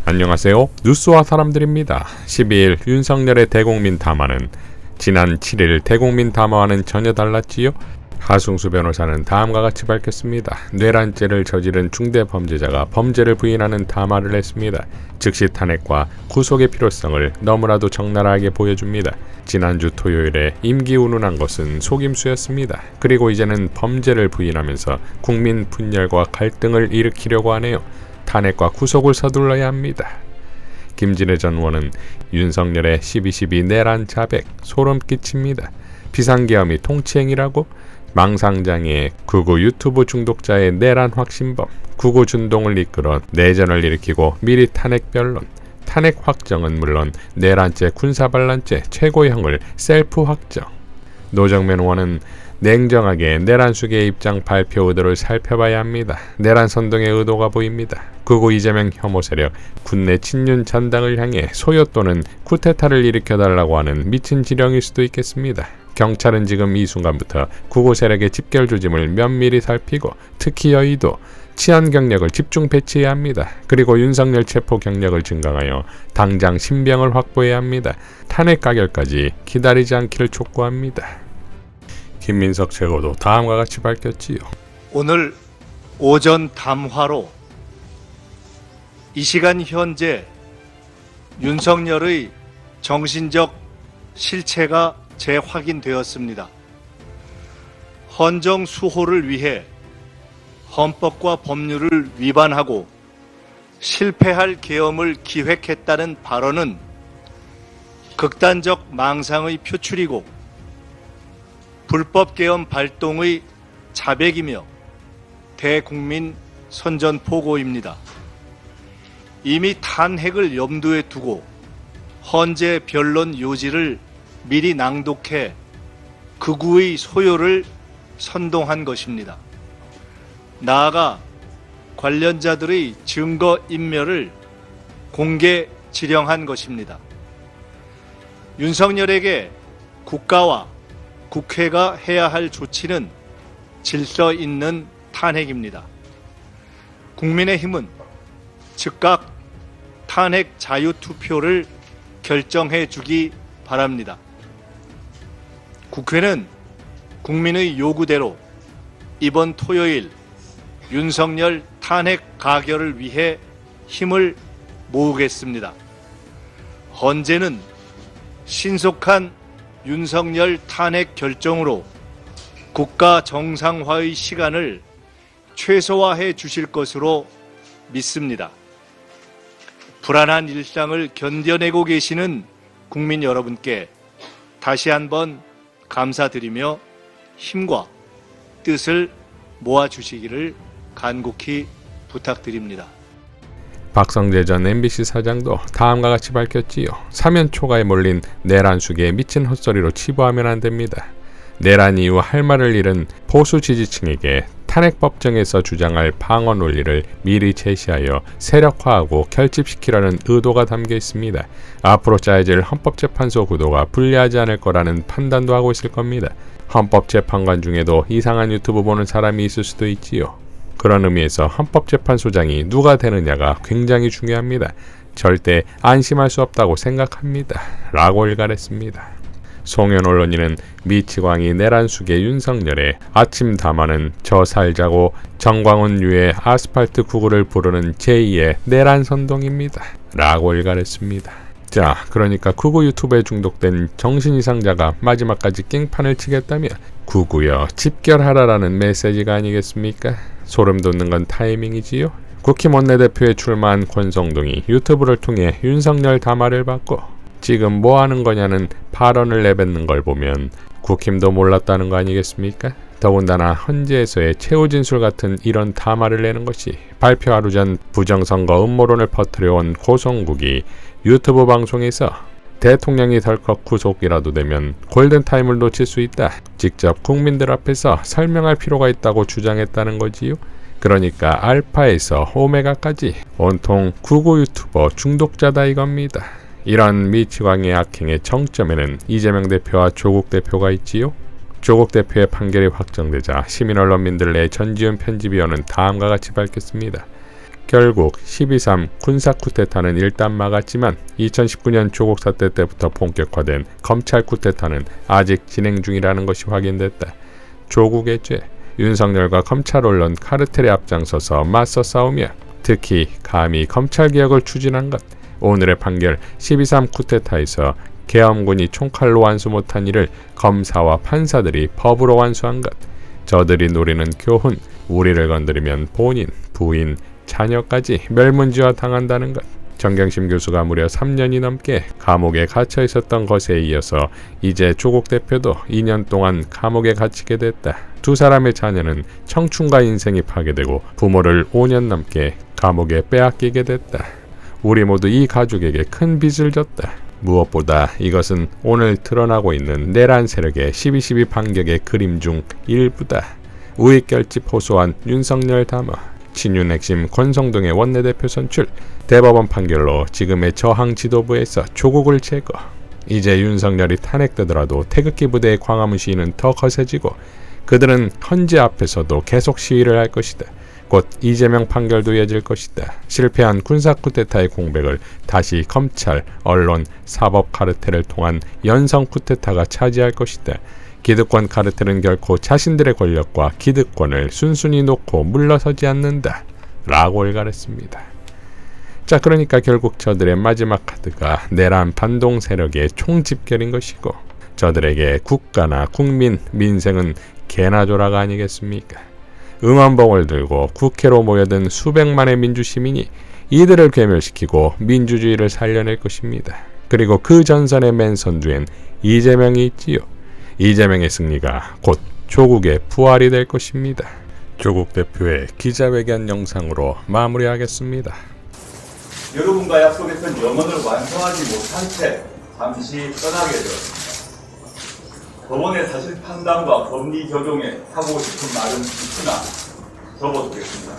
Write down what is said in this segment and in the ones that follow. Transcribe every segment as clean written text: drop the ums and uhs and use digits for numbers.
안녕하세요. 뉴스와 사람들입니다. 12일 윤석열의 대국민 담화는 지난 7일 대국민 담화와는 전혀 달랐지요. 하승수 변호사는 다음과 같이 밝혔습니다. 뇌란죄를 저지른 중대 범죄자가 범죄를 부인하는 담화를 했습니다. 즉시 탄핵과 구속의 필요성을 너무나도 적나라하게 보여줍니다. 지난주 토요일에 임기운운한 것은 속임수였습니다. 그리고 이제는 범죄를 부인하면서 국민 분열과 갈등을 일으키려고 하네요. 탄핵과 구속을 서둘러야 합니다. 김진애 전 의원은 윤석열의 12.12 내란 자백 소름 끼칩니다. 비상계엄이 통치행위라고? 망상장애의 극우 유튜브 중독자의 내란 확신범, 극우 준동을 이끌어 내전을 일으키고 미리 탄핵 변론, 탄핵 확정은 물론 내란죄 군사반란죄 최고형을 셀프 확정. 노정면 의원은 냉정하게 내란 수계의 입장 발표 의도를 살펴봐야 합니다. 내란 선동의 의도가 보입니다. 극우 이재명 혐오 세력 군내 친윤 잔당을 향해 소요 또는 쿠데타를 일으켜달라고 하는 미친 지령일 수도 있겠습니다. 경찰은 지금 이 순간부터 극우 세력의 집결 조짐을 면밀히 살피고 특히 여의도 치안 경력을 집중 배치해야 합니다. 그리고 윤석열 체포 경력을 증강하여 당장 신병을 확보해야 합니다. 탄핵 가결까지 기다리지 않기를 촉구합니다. 김민석 최고도 다음과 같이 밝혔지요. 오늘 오전 담화로 이 시간 현재 윤석열의 정신적 실체가 재확인되었습니다. 헌정 수호를 위해 헌법과 법률을 위반하고 실패할 계엄을 기획했다는 발언은 극단적 망상의 표출이고 불법 계엄 발동의 자백이며 대국민 선전포고입니다. 이미 탄핵을 염두에 두고 헌재 변론 요지를 미리 낭독해 극우의 소요를 선동한 것입니다. 나아가 관련자들의 증거인멸을 공개 지령한 것입니다. 윤석열에게 국가와 국회가 해야 할 조치는 질서 있는 탄핵입니다. 국민의힘은 즉각 탄핵 자유투표를 결정해 주기 바랍니다. 국회는 국민의 요구대로 이번 토요일 윤석열 탄핵 가결을 위해 힘을 모으겠습니다. 헌재는 신속한 윤석열 탄핵 결정으로 국가 정상화의 시간을 최소화해 주실 것으로 믿습니다. 불안한 일상을 견뎌내고 계시는 국민 여러분께 다시 한번 감사드리며 힘과 뜻을 모아주시기를 간곡히 부탁드립니다. 박성재 전 MBC 사장도 다음과 같이 밝혔지요. 사면 초과에 몰린 내란 수계에 미친 헛소리로 치부하면 안 됩니다. 내란 이후 할 말을 잃은 보수 지지층에게 탄핵 법정에서 주장할 방어 논리를 미리 제시하여 세력화하고 결집시키려는 의도가 담겨 있습니다. 앞으로 짜여질 헌법재판소 구도가 불리하지 않을 거라는 판단도 하고 있을 겁니다. 헌법재판관 중에도 이상한 유튜브 보는 사람이 있을 수도 있지요. 그런 의미에서 헌법재판소장이 누가 되느냐가 굉장히 중요합니다. 절대 안심할 수 없다고 생각합니다. 라고 일갈했습니다. 송현 언론인은 미치광이 내란 수계 윤석열의 아침 담화는 저 살자고 정광훈 유의 아스팔트 구구를 부르는 제2의 내란 선동입니다. 라고 일갈했습니다. 자, 그러니까 극우 유튜브에 중독된 정신이상자가 마지막까지 깽판을 치겠다며 극우여 집결하라라는 메시지가 아니겠습니까? 소름 돋는 건 타이밍이지요. 국힘 원내대표에 출마한 권성동이 유튜브를 통해 윤석열 담화를 받고 지금 뭐 하는 거냐는 발언을 내뱉는 걸 보면 국힘도 몰랐다는 거 아니겠습니까? 더군다나 헌재에서의 최후진술 같은 이런 담화를 내는 것이 발표 하루 전 부정선거 음모론을 퍼뜨려온 고성국이 유튜브 방송에서 대통령이 덜컥 구속이라도 되면 골든타임을 놓칠 수 있다. 직접 국민들 앞에서 설명할 필요가 있다고 주장했다는 거지요. 그러니까 알파에서 오메가까지 온통 극우 유튜버 중독자다 이겁니다. 이런 미치광이의 악행의 정점에는 이재명 대표와 조국 대표가 있지요. 조국 대표의 판결이 확정되자 시민언론민들 내 전지훈 편집위원은 다음과 같이 밝혔습니다. 결국 12.3 군사 쿠데타는 일단 막았지만 2019년 조국 사태 때부터 본격화된 검찰 쿠데타는 아직 진행 중이라는 것이 확인됐다. 조국의 죄, 윤석열과 검찰 언론 카르텔에 앞장서서 맞서 싸우며 특히 감히 검찰개혁을 추진한 것, 오늘의 판결 12.3 쿠데타에서 계엄군이 총칼로 완수 못한 일을 검사와 판사들이 법으로 완수한 것, 저들이 노리는 교훈, 우리를 건드리면 본인, 부인, 자녀까지 멸문지화 당한다는 것. 정경심 교수가 무려 3년이 넘게 감옥에 갇혀 있었던 것에 이어서 이제 조국 대표도 2년 동안 감옥에 갇히게 됐다. 두 사람의 자녀는 청춘과 인생이 파괴되고 부모를 5년 넘게 감옥에 빼앗기게 됐다. 우리 모두 이 가족에게 큰 빚을 졌다. 무엇보다 이것은 오늘 드러나고 있는 내란 세력의 12.12 반격의 그림 중 일부다. 우익결집 호소한 윤석열 담화, 친윤 핵심 권성동의 원내대표 선출, 대법원 판결로 지금의 저항 지도부에서 조국을 제거. 이제 윤석열이 탄핵되더라도 태극기 부대의 광화문 시위는 더 거세지고 그들은 헌재 앞에서도 계속 시위를 할 것이다. 곧 이재명 판결도 이어질 것이다. 실패한 군사 쿠데타의 공백을 다시 검찰, 언론, 사법 카르텔을 통한 연성 쿠데타가 차지할 것이다. 기득권 카르텔은 결코 자신들의 권력과 기득권을 순순히 놓고 물러서지 않는다. 라고 일갈했습니다. 자, 그러니까 결국 저들의 마지막 카드가 내란 반동 세력의 총집결인 것이고 저들에게 국가나 국민, 민생은 개나 조라가 아니겠습니까? 응원봉을 들고 국회로 모여든 수백만의 민주시민이 이들을 괴멸시키고 민주주의를 살려낼 것입니다. 그리고 그 전선의 맨 선두엔 이재명이 있지요. 이재명의 승리가 곧 조국의 부활이 될 것입니다. 조국 대표의 기자회견 영상으로 마무리하겠습니다. 여러분과 약속했던 염원을 완성하지 못한 채 잠시 떠나게 되었습니다. 법원의 사실 판단과 법리 적용에 하고 싶은 말은 있으나 접어두겠습니다.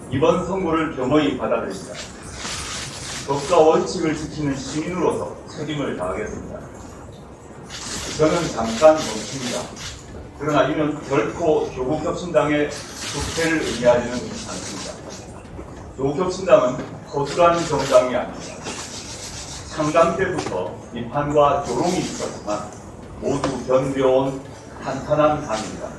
이번 선고를 겸허히 받아들입니다. 법과 원칙을 지키는 시민으로서 책임을 다하겠습니다. 저는 잠깐 멈춥니다. 그러나 이는 결코 조국혁신당의 국회를 의미하지는 않습니다. 조국혁신당은 허술한 정당이 아닙니다. 창당 때부터 비판과 조롱이 있었지만 모두 견뎌온 탄탄한 당입니다.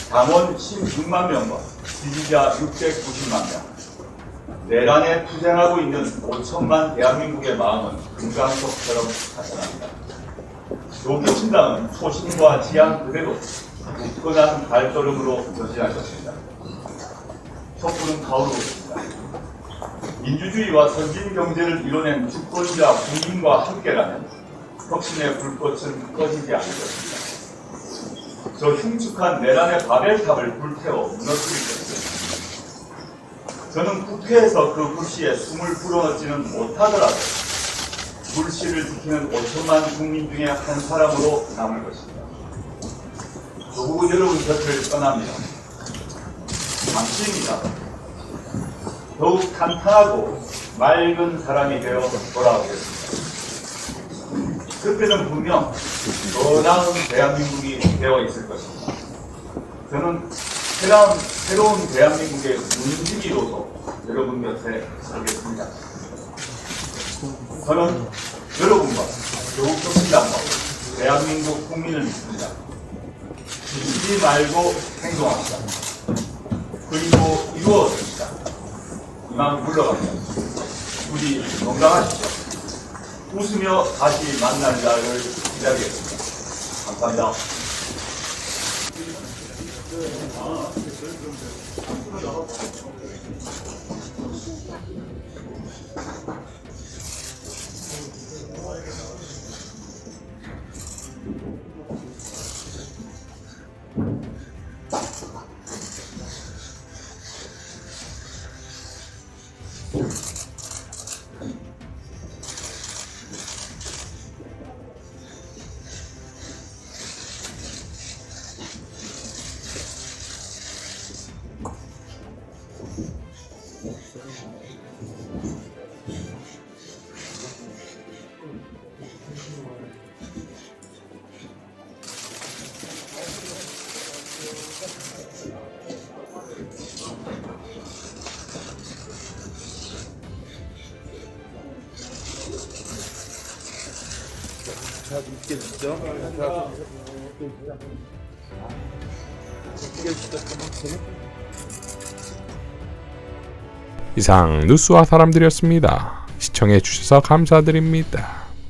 당원 16만 명과 지지자 690만 명, 내란에 투쟁하고 있는 5천만 대한민국의 마음은 금강석처럼 다전합니다. 조국혁신당은 초심과 지향 그대로 굳건한 발걸음으로 전진하셨습니다. 촛불은 타오르고 있습니다. 민주주의와 선진 경제를 이뤄낸 주권자 국민과 함께라면 혁신의 불꽃은 꺼지지 않을 것입니다. 저 흉측한 내란의 바벨탑을 불태워 무너뜨릴 것입니다. 저는 국회에서 그 불씨에 숨을 불어넣지는 못하더라도 불씨를 지키는 5천만 국민 중에 한 사람으로 남을 것입니다. 조국은 여러분 곁을 떠납니다. 잠시입니다. 더욱 탄탄하고 맑은 사람이 되어 돌아오겠습니다. 그때는 분명 더 나은 대한민국이 되어 있을 것입니다. 저는 새로운 대한민국의 문지기로서 여러분 곁에 서겠습니다. 저는 여러분과 조국혁신당과 대한민국 국민을 믿습니다. 믿지 말고 행동합시다. 그리고 이루어집시다. 이만 물러갑니다. 부디 건강하십시오. 웃으며 다시 만날 날을 기다리겠습니다. 감사합니다. 이상 뉴스와 사람들이었습니다. 시청해 주셔서 감사드립니다.